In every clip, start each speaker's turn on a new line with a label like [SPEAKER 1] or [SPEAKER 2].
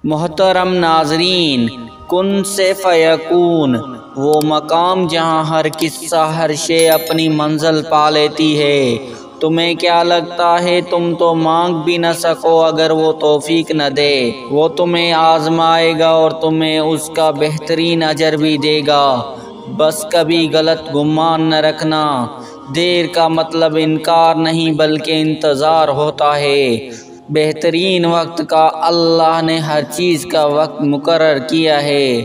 [SPEAKER 1] محترم ناظرین، کن سے فیکون، وہ مقام جہاں ہر قصہ ہر شے اپنی منزل پا لیتی ہے۔ تمہیں کیا لگتا ہے تم تو مانگ بھی نہ سکو اگر وہ توفیق نہ دے؟ وہ تمہیں آزمائے گا اور تمہیں اس کا بہترین اجر بھی دے گا۔ بس کبھی غلط گمان نہ رکھنا، دیر کا مطلب انکار نہیں بلکہ انتظار ہوتا ہے۔ بہترین وقت کا اللہ نے ہر چیز کا وقت مقرر کیا ہے۔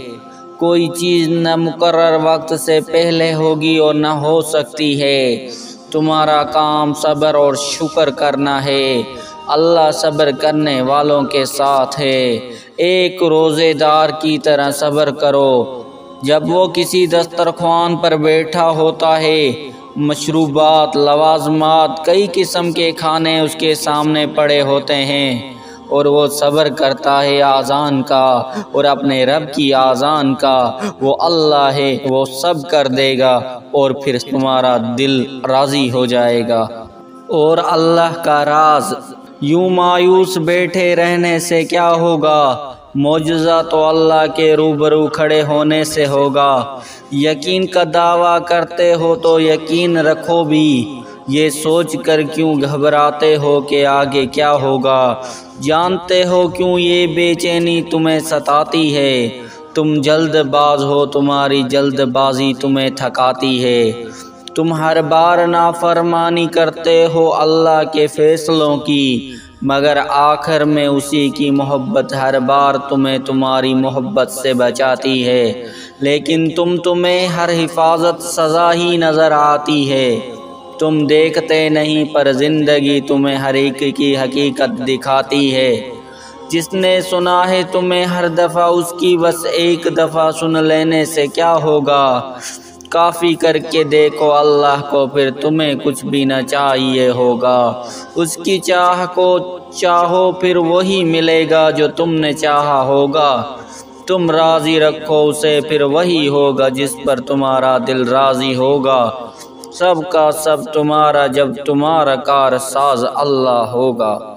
[SPEAKER 1] کوئی چیز نہ مقرر وقت سے پہلے ہوگی اور نہ ہو سکتی ہے۔ تمہارا کام صبر اور شکر کرنا ہے۔ اللہ صبر کرنے والوں کے ساتھ ہے۔ ایک روزے دار کی طرح صبر کرو۔ جب وہ کسی دسترخوان پر بیٹھا ہوتا ہے، مشروبات، لوازمات، کئی قسم کے کھانے اس کے سامنے پڑے ہوتے ہیں اور وہ صبر کرتا ہے آذان کا اور اپنے رب کی آذان کا۔ وہ اللہ ہے، وہ سب کر دے گا اور پھر تمہارا دل راضی ہو جائے گا۔ اور اللہ کا راز، یوں مایوس بیٹھے رہنے سے کیا ہوگا؟ معجزہ تو اللہ کے روبرو کھڑے ہونے سے ہوگا۔ یقین کا دعویٰ کرتے ہو تو یقین رکھو بھی، یہ سوچ کر کیوں گھبراتے ہو کہ آگے کیا ہوگا؟ جانتے ہو کیوں یہ بے چینی تمہیں ستاتی ہے؟ تم جلد باز ہو، تمہاری جلد بازی تمہیں تھکاتی ہے۔ تم ہر بار نافرمانی کرتے ہو اللہ کے فیصلوں کی، مگر آخر میں اسی کی محبت ہر بار تمہیں تمہاری محبت سے بچاتی ہے۔ لیکن تمہیں ہر حفاظت سزا ہی نظر آتی ہے۔ تم دیکھتے نہیں پر زندگی تمہیں ہر ایک کی حقیقت دکھاتی ہے۔ جس نے سنا ہے تمہیں ہر دفعہ اس کی بس ایک دفعہ سن لینے سے کیا ہوگا؟ کافی کر کے دیکھو اللہ کو، پھر تمہیں کچھ بھی نہ چاہیے ہوگا۔ اس کی چاہ کو چاہو پھر وہی ملے گا جو تم نے چاہا ہوگا۔ تم راضی رکھو اسے، پھر وہی ہوگا جس پر تمہارا دل راضی ہوگا۔ سب کا سب تمہارا جب تمہارا کار ساز اللہ ہوگا۔